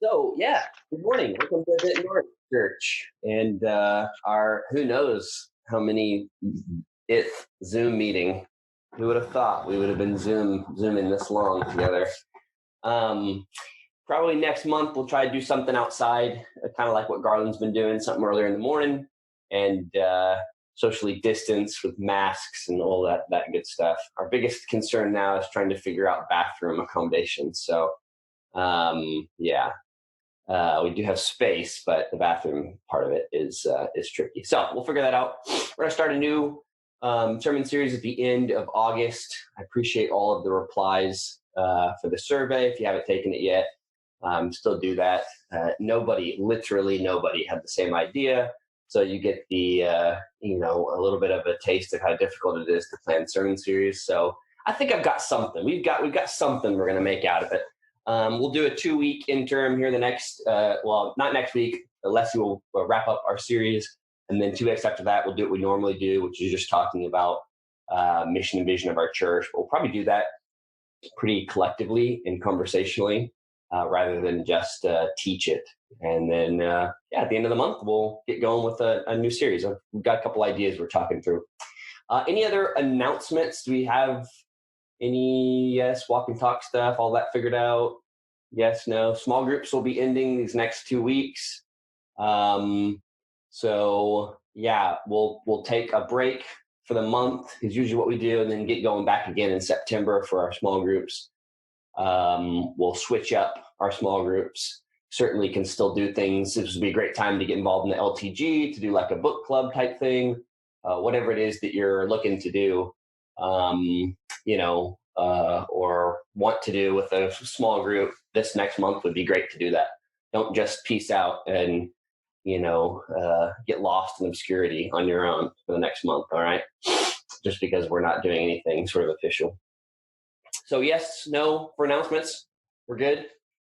So yeah, good morning. Welcome to Denton Church, and our who knows how many Zoom meeting. Who would have thought we would have been zooming this long together? Um, Probably next month we'll try to do something outside, kind of like what Garland's been doing, something earlier in the morning, and socially distanced with masks and all that good stuff. Our biggest concern now is trying to figure out bathroom accommodations. So yeah. We do have space, but the bathroom part of it is tricky. So we'll figure that out. We're going to start a new sermon series at the end of August. I appreciate all of the replies for the survey. If you haven't taken it yet, still do that. Literally nobody had the same idea. So you get the, a little bit of a taste of how difficult it is to plan sermon series. So I think I've got something. We've got something we're going to make out of it. We'll do a 2-week interim here the next, not next week, unless we'll wrap up our series. And then 2 weeks after that, we'll do what we normally do, which is just talking about mission and vision of our church. We'll probably do that pretty collectively and conversationally rather than just teach it. And then, at the end of the month, we'll get going with a new series. We've got a couple ideas we're talking through. Any other announcements? Do we have any walk and talk stuff, all that figured out? Yes, no. Small groups will be ending these next 2 weeks. So yeah, we'll take a break for the month is usually what we do, and then get going back again in September for our small groups. We'll switch up our small groups. Certainly can still do things. This would be a great time to get involved in the LTG, to do like a book club type thing, whatever it is that you're looking to do. Or want to do with a small group this next month would be great to do that. Don't just peace out and, get lost in obscurity on your own for the next month. All right. Just because we're not doing anything sort of official. So yes, no for announcements. We're good.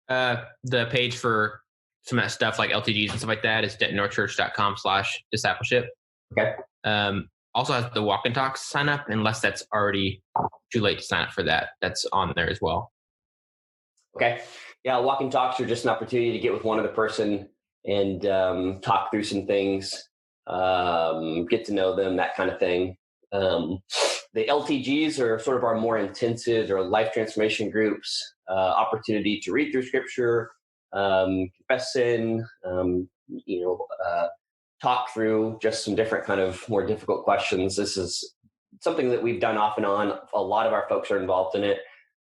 The page for some of that stuff like LTGs and stuff like that is dentonnorthchurch.com/discipleship. Okay. Also has the walk and talks sign up, unless that's already too late to sign up for that. That's on there as well. Okay. Yeah. Walk and talks are just an opportunity to get with one other person and talk through some things, get to know them, that kind of thing. The LTGs are sort of our more intensive or life transformation groups, opportunity to read through scripture, confess sin, talk through just some different kind of more difficult questions. This is something that we've done off and on. A lot of our folks are involved in it.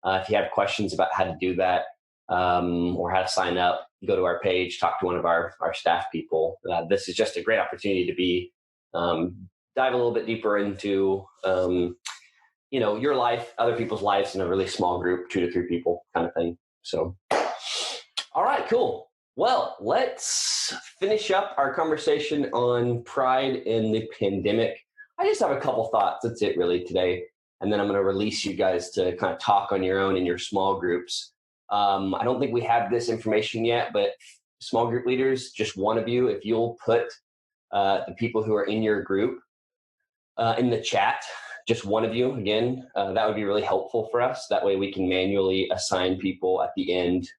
If you have questions about how to do that or how to sign up, go to our page, talk to one of our staff people. This is just a great opportunity to be dive a little bit deeper into your life, other people's lives in a really small group, 2 to 3 people kind of thing. So, all right, cool. Well, let's finish up our conversation on pride in the pandemic. I just have a couple thoughts. That's it really today. And then I'm going to release you guys to kind of talk on your own in your small groups. I don't think we have this information yet, but small group leaders, just one of you, if you'll put the people who are in your group in the chat, just one of you, again, that would be really helpful for us. That way we can manually assign people at the end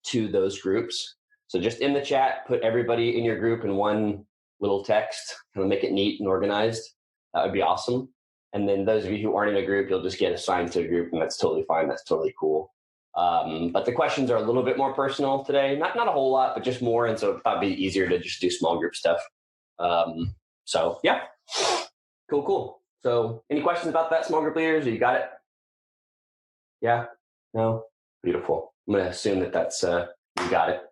to those groups. So just in the chat, put everybody in your group in one little text, kind of make it neat and organized. That would be awesome. And then those of you who aren't in a group, you'll just get assigned to a group, and that's totally fine. That's totally cool. But the questions are a little bit more personal today. Not a whole lot, but just more. And so it thought it'd be easier to just do small group stuff. So yeah, cool. So any questions about that, small group leaders? You got it? Yeah? No? Beautiful. I'm going to assume that's you got it.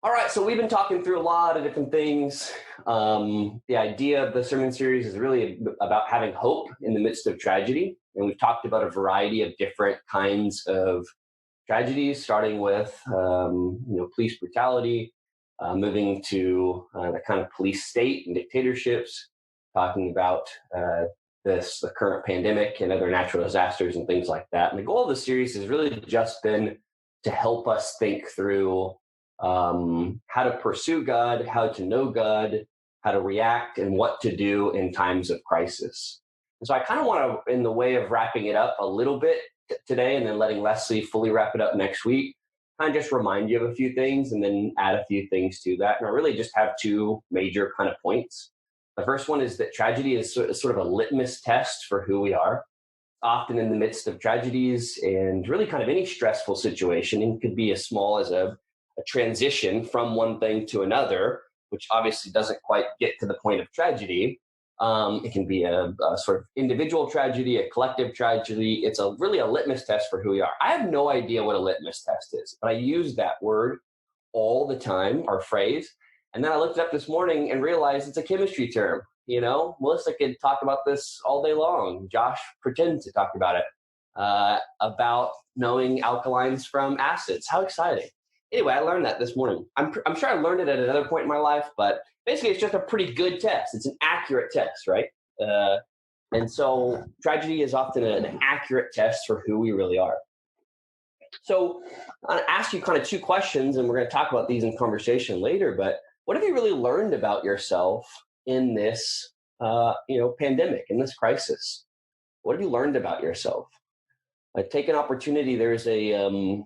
All right, so we've been talking through a lot of different things. The idea of the sermon series is really about having hope in the midst of tragedy. And we've talked about a variety of different kinds of tragedies, starting with police brutality, moving to the kind of police state and dictatorships, talking about the current pandemic and other natural disasters and things like that. And the goal of the series has really just been to help us think through how to pursue God, how to know God, how to react, and what to do in times of crisis. And so I kind of want to, in the way of wrapping it up a little bit today and then letting Leslie fully wrap it up next week, kind of just remind you of a few things and then add a few things to that. And I really just have two major kind of points. The first one is that tragedy is sort of a litmus test for who we are. Often in the midst of tragedies and really kind of any stressful situation, and could be as small as a transition from one thing to another, which obviously doesn't quite get to the point of tragedy. It can be a sort of individual tragedy, a collective tragedy. It's really a litmus test for who we are. I have no idea what a litmus test is, but I use that word all the time, or phrase. And then I looked it up this morning and realized it's a chemistry term. Melissa could talk about this all day long. Josh pretends to talk about it, about knowing alkalines from acids. How exciting. Anyway, I learned that this morning. I'm sure I learned it at another point in my life, but basically it's just a pretty good test. It's an accurate test, right? And so tragedy is often an accurate test for who we really are. So I'm going to ask you kind of two questions, and we're going to talk about these in conversation later, but what have you really learned about yourself in this pandemic, in this crisis? What have you learned about yourself? Take an opportunity. There's a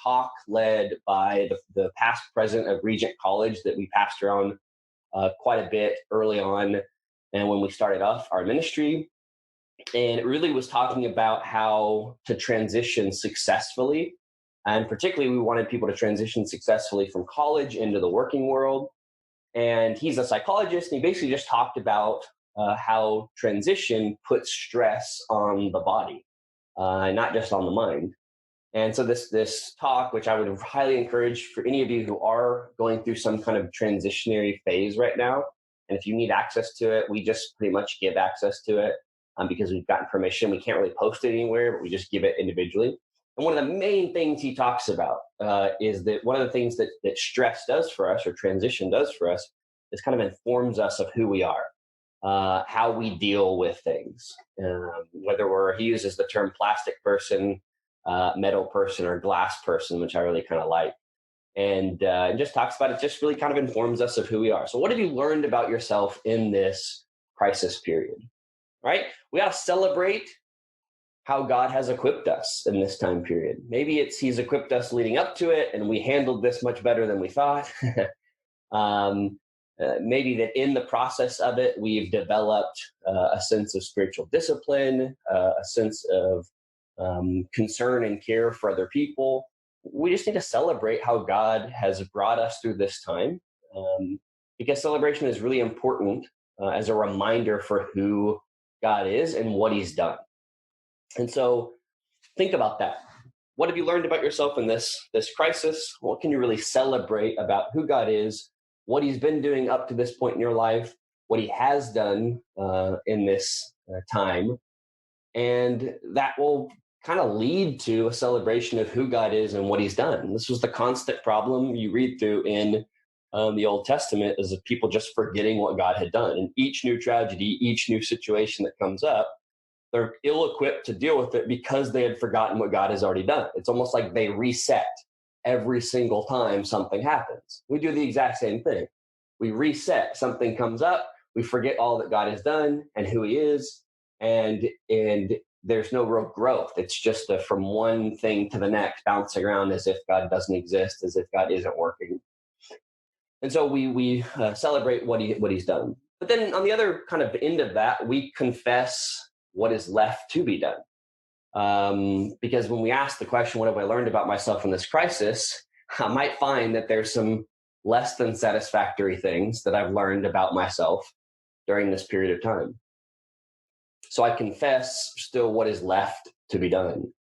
talk led by the past president of Regent College that we passed around quite a bit early on, and when we started off our ministry. And it really was talking about how to transition successfully. And particularly, we wanted people to transition successfully from college into the working world. And he's a psychologist, and he basically just talked about how transition puts stress on the body, not just on the mind. And so this talk, which I would highly encourage for any of you who are going through some kind of transitionary phase right now, and if you need access to it, we just pretty much give access to it because we've gotten permission. We can't really post it anywhere, but we just give it individually. And one of the main things he talks about is that one of the things that stress does for us, or transition does for us, is kind of informs us of who we are, how we deal with things. He uses the term plastic person, metal person, or glass person, which I really kind of like. And just talks about it, just really kind of informs us of who we are. So what have you learned about yourself in this crisis period, right? We ought to celebrate how God has equipped us in this time period. Maybe he's equipped us leading up to it, and we handled this much better than we thought. Maybe that in the process of it, we've developed a sense of spiritual discipline, a sense of concern and care for other people. We just need to celebrate how God has brought us through this time, because celebration is really important as a reminder for who God is and what he's done. And so think about that. What have you learned about yourself in this crisis? What can you really celebrate about who God is, what he's been doing up to this point in your life, what he has done in this time? And that will kind of lead to a celebration of who God is and what he's done. This was the constant problem you read through in the Old Testament, is of people just forgetting what God had done. And each new tragedy, each new situation that comes up, they're ill-equipped to deal with it because they had forgotten what God has already done. It's almost like they reset every single time something happens. We do the exact same thing. We reset. Something comes up, we forget all that God has done and who he is, and there's no real growth. It's just from one thing to the next, bouncing around as if God doesn't exist, as if God isn't working. And so we celebrate what he's done. But then on the other kind of end of that, we confess what is left to be done. Because when we ask the question, what have I learned about myself in this crisis, I might find that there's some less than satisfactory things that I've learned about myself during this period of time. So I confess still what is left to be done.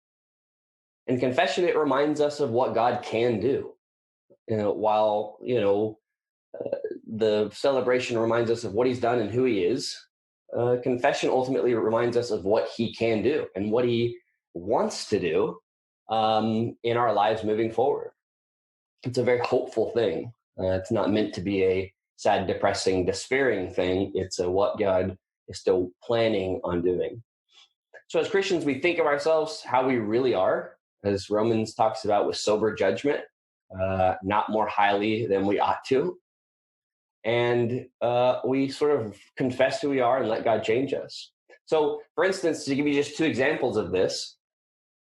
In confession, it reminds us of what God can do. While the celebration reminds us of what he's done and who he is, confession ultimately reminds us of what he can do and what he wants to do in our lives moving forward. It's a very hopeful thing. It's not meant to be a sad, depressing, despairing thing. It's what God is still planning on doing. So as Christians, we think of ourselves how we really are, as Romans talks about, with sober judgment, not more highly than we ought to. And we sort of confess who we are and let God change us. So, for instance, to give you just two examples of this,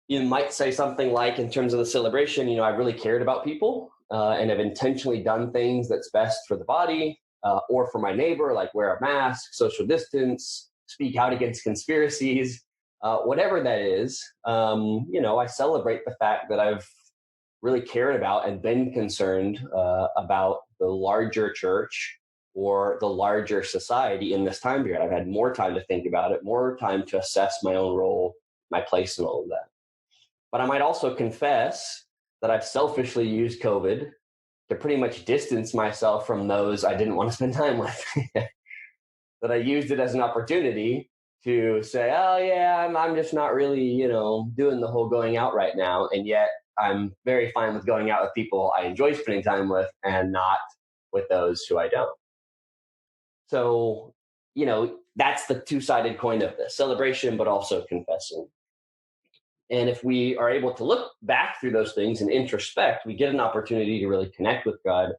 You might say something like, in terms of the celebration, I really cared about people and have intentionally done things that's best for the body or for my neighbor, like wear a mask, social distance, speak out against conspiracies, whatever that is. I celebrate the fact that I've really cared about and been concerned about the larger church or the larger society in this time period. I've had more time to think about it, more time to assess my own role, my place in all of that. But I might also confess that I've selfishly used COVID to pretty much distance myself from those I didn't want to spend time with. That I used it as an opportunity to say, oh yeah, I'm just not really, doing the whole going out right now. And yet I'm very fine with going out with people I enjoy spending time with and not with those who I don't. So, that's the two-sided coin of this celebration, but also confessing. And if we are able to look back through those things and introspect, we get an opportunity to really connect with God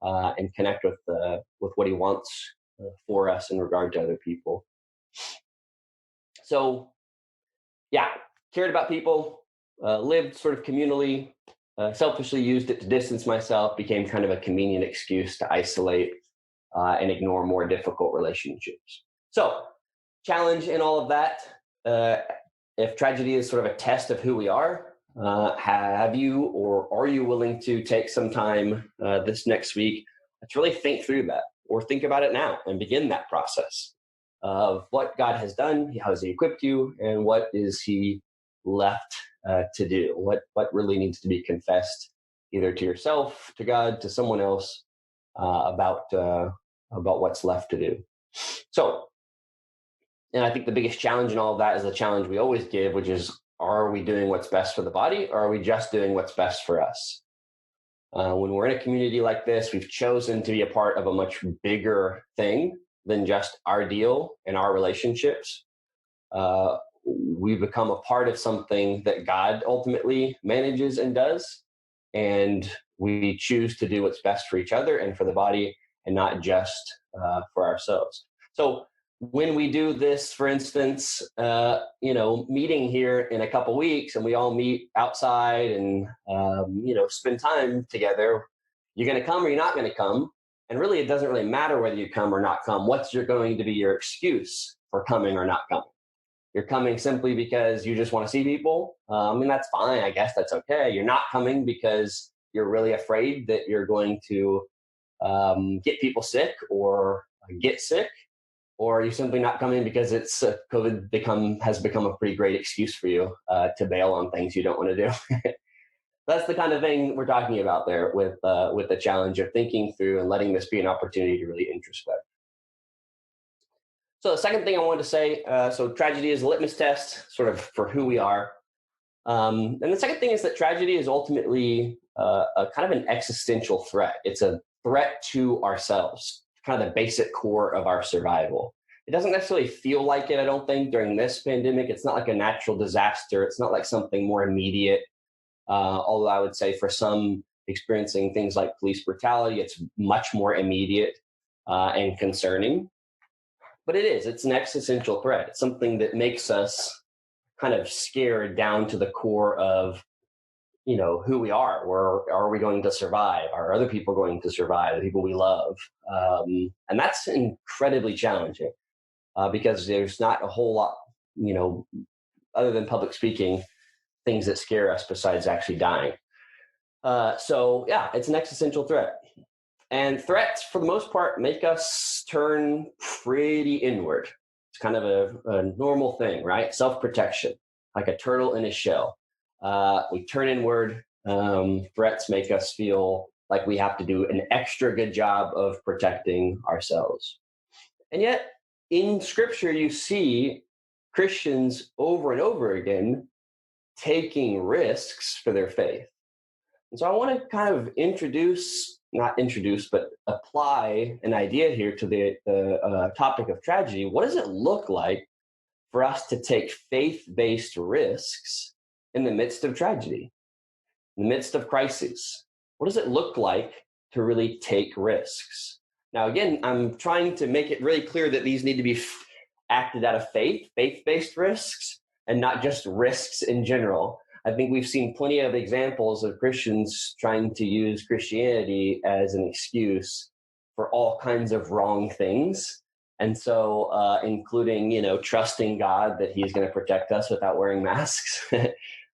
and connect with what He wants for us in regard to other people. So, yeah, cared about people, lived sort of communally, selfishly used it to distance myself, became kind of a convenient excuse to isolate and ignore more difficult relationships. So, challenge in all of that. If tragedy is sort of a test of who we are, have you or are you willing to take some time this next week to really think through that, or think about it now and begin that process of what God has done, how has He equipped you, and what is He left to do? What really needs to be confessed, either to yourself, to God, to someone else, about what's left to do. So, and I think the biggest challenge in all of that is the challenge we always give, which is, are we doing what's best for the body, or are we just doing what's best for us? When we're in a community like this, we've chosen to be a part of a much bigger thing than just our deal and our relationships. We become a part of something that God ultimately manages and does, and we choose to do what's best for each other and for the body, and not just for ourselves. So when we do this, for instance, meeting here in a couple weeks, and we all meet outside and spend time together, you're going to come or you're not going to come, and really it doesn't really matter whether you come or not come. What's going to be your excuse for coming or not coming? You're coming simply because you just want to see people. That's fine. I guess that's okay. You're not coming because you're really afraid that you're going to get people sick or get sick, or you're simply not coming because it's COVID has become a pretty great excuse for you to bail on things you don't want to do. That's the kind of thing we're talking about there with the challenge of thinking through and letting this be an opportunity to really introspect. So the second thing I wanted to say, so tragedy is a litmus test sort of for who we are. And the second thing is that tragedy is ultimately a kind of an existential threat. It's a threat to ourselves, kind of the basic core of our survival. It doesn't necessarily feel like it, I don't think, during this pandemic. It's not like a natural disaster. It's not like something more immediate. Although I would say for some experiencing things like police brutality, it's much more immediate and concerning. But it's an existential threat. It's something that makes us kind of scared down to the core of, who we are. Or are we going to survive? Are other people going to survive? The people we love? And that's incredibly challenging because there's not a whole lot, other than public speaking, things that scare us besides actually dying. So it's an existential threat. And threats, for the most part, make us turn pretty inward. It's kind of a normal thing, right? Self-protection, like a turtle in a shell. We turn inward. Threats make us feel like we have to do an extra good job of protecting ourselves. And yet, in Scripture, you see Christians over and over again taking risks for their faith. And so I want to kind of but apply an idea here to the topic of tragedy. What does it look like for us to take faith-based risks in the midst of tragedy, in the midst of crises? What does it look like to really take risks? Now, again, I'm trying to make it really clear that these need to be acted out of faith-based risks, and not just risks in general. I think we've seen plenty of examples of Christians trying to use Christianity as an excuse for all kinds of wrong things. And so, including, trusting God that he's going to protect us without wearing masks.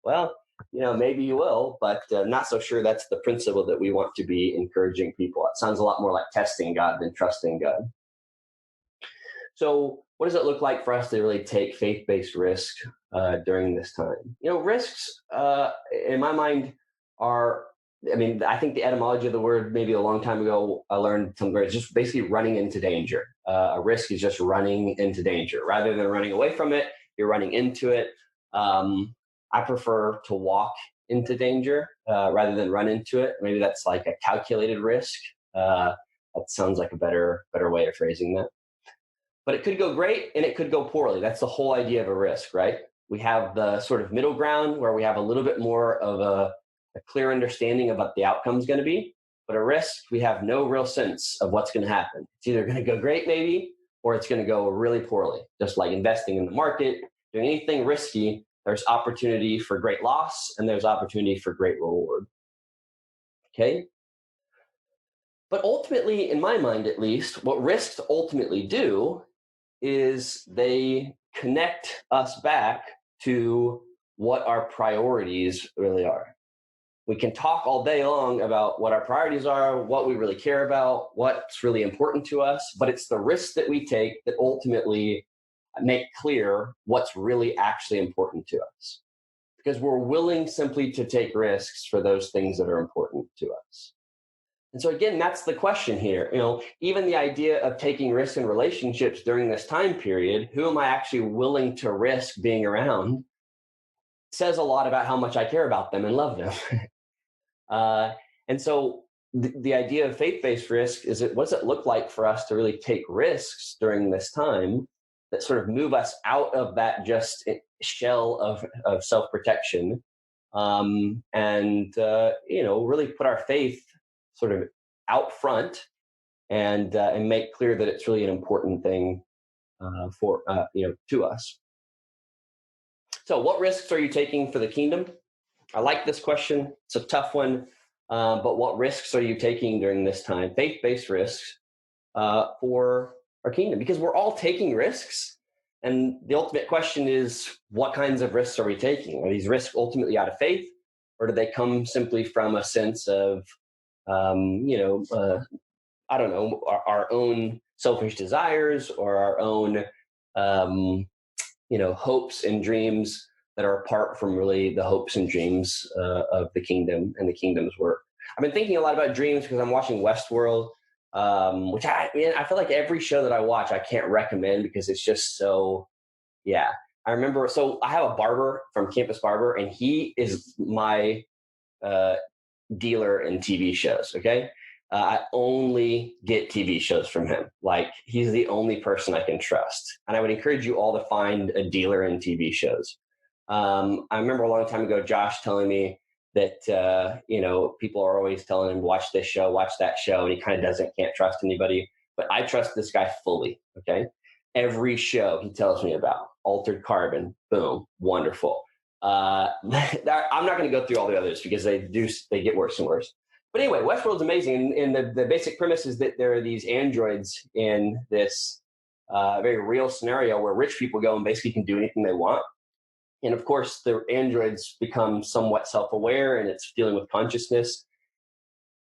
Well, maybe you will, but not so sure that's the principle that we want to be encouraging people. It sounds a lot more like testing God than trusting God. So what does it look like for us to really take faith-based risk during this time? Risks, in my mind, I think the etymology of the word, maybe a long time ago, I learned somewhere, it's just basically running into danger. A risk is just running into danger. Rather than running away from it, you're running into it. I prefer to walk into danger rather than run into it. Maybe that's like a calculated risk. That sounds like a better way of phrasing that. But it could go great and it could go poorly. That's the whole idea of a risk, right? We have the sort of middle ground where we have a little bit more of a clear understanding of what the outcome is going to be. But a risk, we have no real sense of what's going to happen. It's either going to go great, maybe, or it's going to go really poorly. Just like investing in the market, doing anything risky, there's opportunity for great loss and there's opportunity for great reward. Okay? But ultimately, in my mind at least, what risks ultimately do is they connect us back to what our priorities really are. We can talk all day long about what our priorities are, what we really care about, what's really important to us, but it's the risks that we take that ultimately make clear what's really actually important to us. Because we're willing simply to take risks for those things that are important to us. And so again, that's the question here. Even the idea of taking risks in relationships during this time period, who am I actually willing to risk being around, says a lot about how much I care about them and love them. And so the idea of faith-based risk is what does it look like for us to really take risks during this time that sort of move us out of that just shell of self-protection and really put our faith sort of out front and make clear that it's really an important thing to us. So what risks are you taking for the kingdom? I like this question. It's a tough one. But what risks are you taking during this time? Faith-based risks for our kingdom, because we're all taking risks. And the ultimate question is, what kinds of risks are we taking? Are these risks ultimately out of faith, or do they come simply from a sense of, I don't know, our own selfish desires or our own, hopes and dreams that are apart from really the hopes and dreams of the kingdom and the kingdom's work. I've been thinking a lot about dreams because I'm watching Westworld, which I feel like every show that I watch, I can't recommend because it's just so, yeah. I remember, so I have a barber from Campus Barber, and he is my dealer in TV shows, okay? I only get TV shows from him. Like, he's the only person I can trust. And I would encourage you all to find a dealer in TV shows. I remember a long time ago, Josh telling me that, people are always telling him, watch this show, watch that show. And he kind of can't trust anybody. But I trust this guy fully, okay? Every show he tells me about, Altered Carbon, boom, wonderful. I'm not going to go through all the others because they get worse and worse. But anyway, Westworld's amazing. And the basic premise is that there are these androids in this very real scenario where rich people go and basically can do anything they want. And of course, the androids become somewhat self-aware, and it's dealing with consciousness.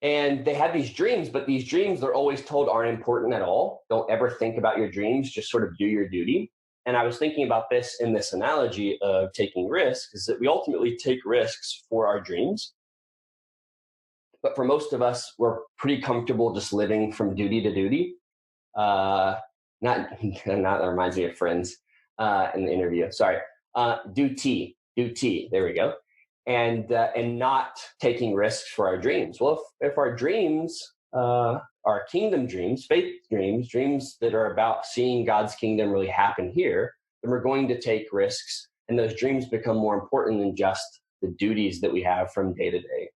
And they have these dreams, but these dreams they're always told aren't important at all. Don't ever think about your dreams, just sort of do your duty. And I was thinking about this in this analogy of taking risks, is that we ultimately take risks for our dreams. But for most of us, we're pretty comfortable just living from duty to duty. Not that reminds me of Friends in the interview. Sorry. Duty. There we go. And not taking risks for our dreams. Well, if our dreams are kingdom dreams, faith dreams that are about seeing God's kingdom really happen here, then we're going to take risks, and those dreams become more important than just the duties that we have from day to day.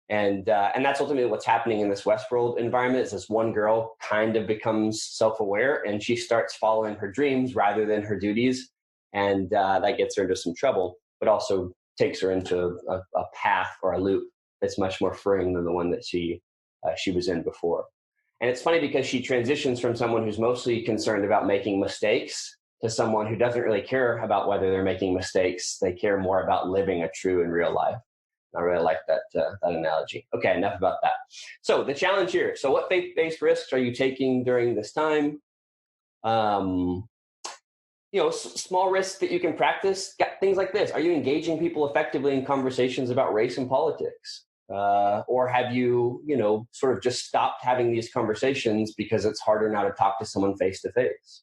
And that's ultimately what's happening in this Westworld environment. Is this one girl kind of becomes self-aware, and she starts following her dreams rather than her duties, and that gets her into some trouble, but also takes her into a path or a loop that's much more freeing than the one that she was in before. And it's funny because she transitions from someone who's mostly concerned about making mistakes to someone who doesn't really care about whether they're making mistakes. They care more about living a true and real life. I really like that analogy. Okay, enough about that. So the challenge here. So what faith-based risks are you taking during this time? Small risks that you can practice. Things like this. Are you engaging people effectively in conversations about race and politics? Or have you, sort of just stopped having these conversations because it's harder now to talk to someone face to face?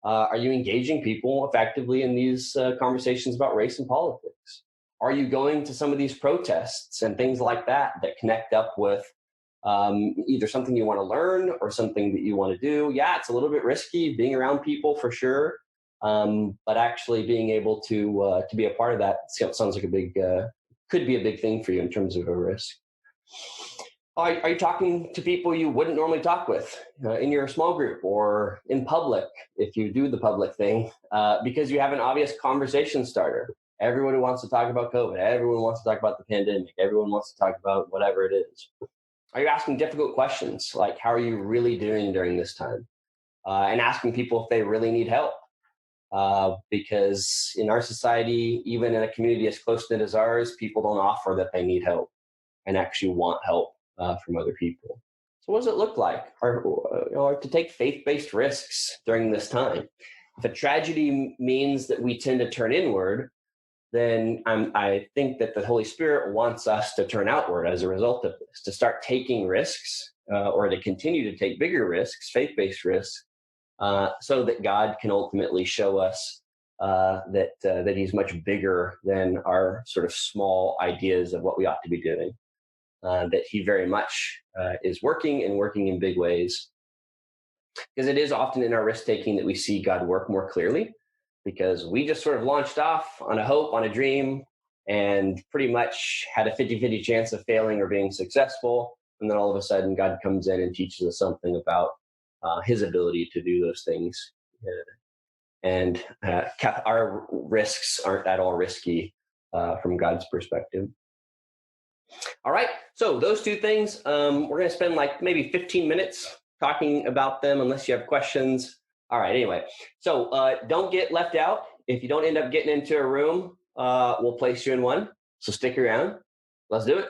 Are you engaging people effectively in these conversations about race and politics? Are you going to some of these protests and things like that connect up with either something you want to learn or something that you want to do? Yeah, it's a little bit risky being around people for sure, but actually being able to be a part of that sounds like could be a big thing for you in terms of a risk. Are you talking to people you wouldn't normally talk with in your small group or in public, if you do the public thing, because you have an obvious conversation starter? Everybody wants to talk about COVID. Everyone wants to talk about the pandemic. Everyone wants to talk about whatever it is. Are you asking difficult questions like, how are you really doing during this time? And asking people if they really need help. Because in our society, even in a community as close-knit as ours, people don't offer that they need help and actually want help from other people. So what does it look like to take faith-based risks during this time? If a tragedy means that we tend to turn inward, then I think that the Holy Spirit wants us to turn outward as a result of this, to start taking risks or to continue to take bigger risks, faith-based risks, so that God can ultimately show us that He's much bigger than our sort of small ideas of what we ought to be doing, that He very much is working in big ways. Because it is often in our risk-taking that we see God work more clearly, because we just sort of launched off on a hope, on a dream, and pretty much had a 50-50 chance of failing or being successful. And then all of a sudden, God comes in and teaches us something about His ability to do those things. And our risks aren't at all risky from God's perspective. All right, so those two things, we're going to spend like maybe 15 minutes talking about them, unless you have questions. All right, anyway, so don't get left out. If you don't end up getting into a room, we'll place you in one. So stick around. Let's do it.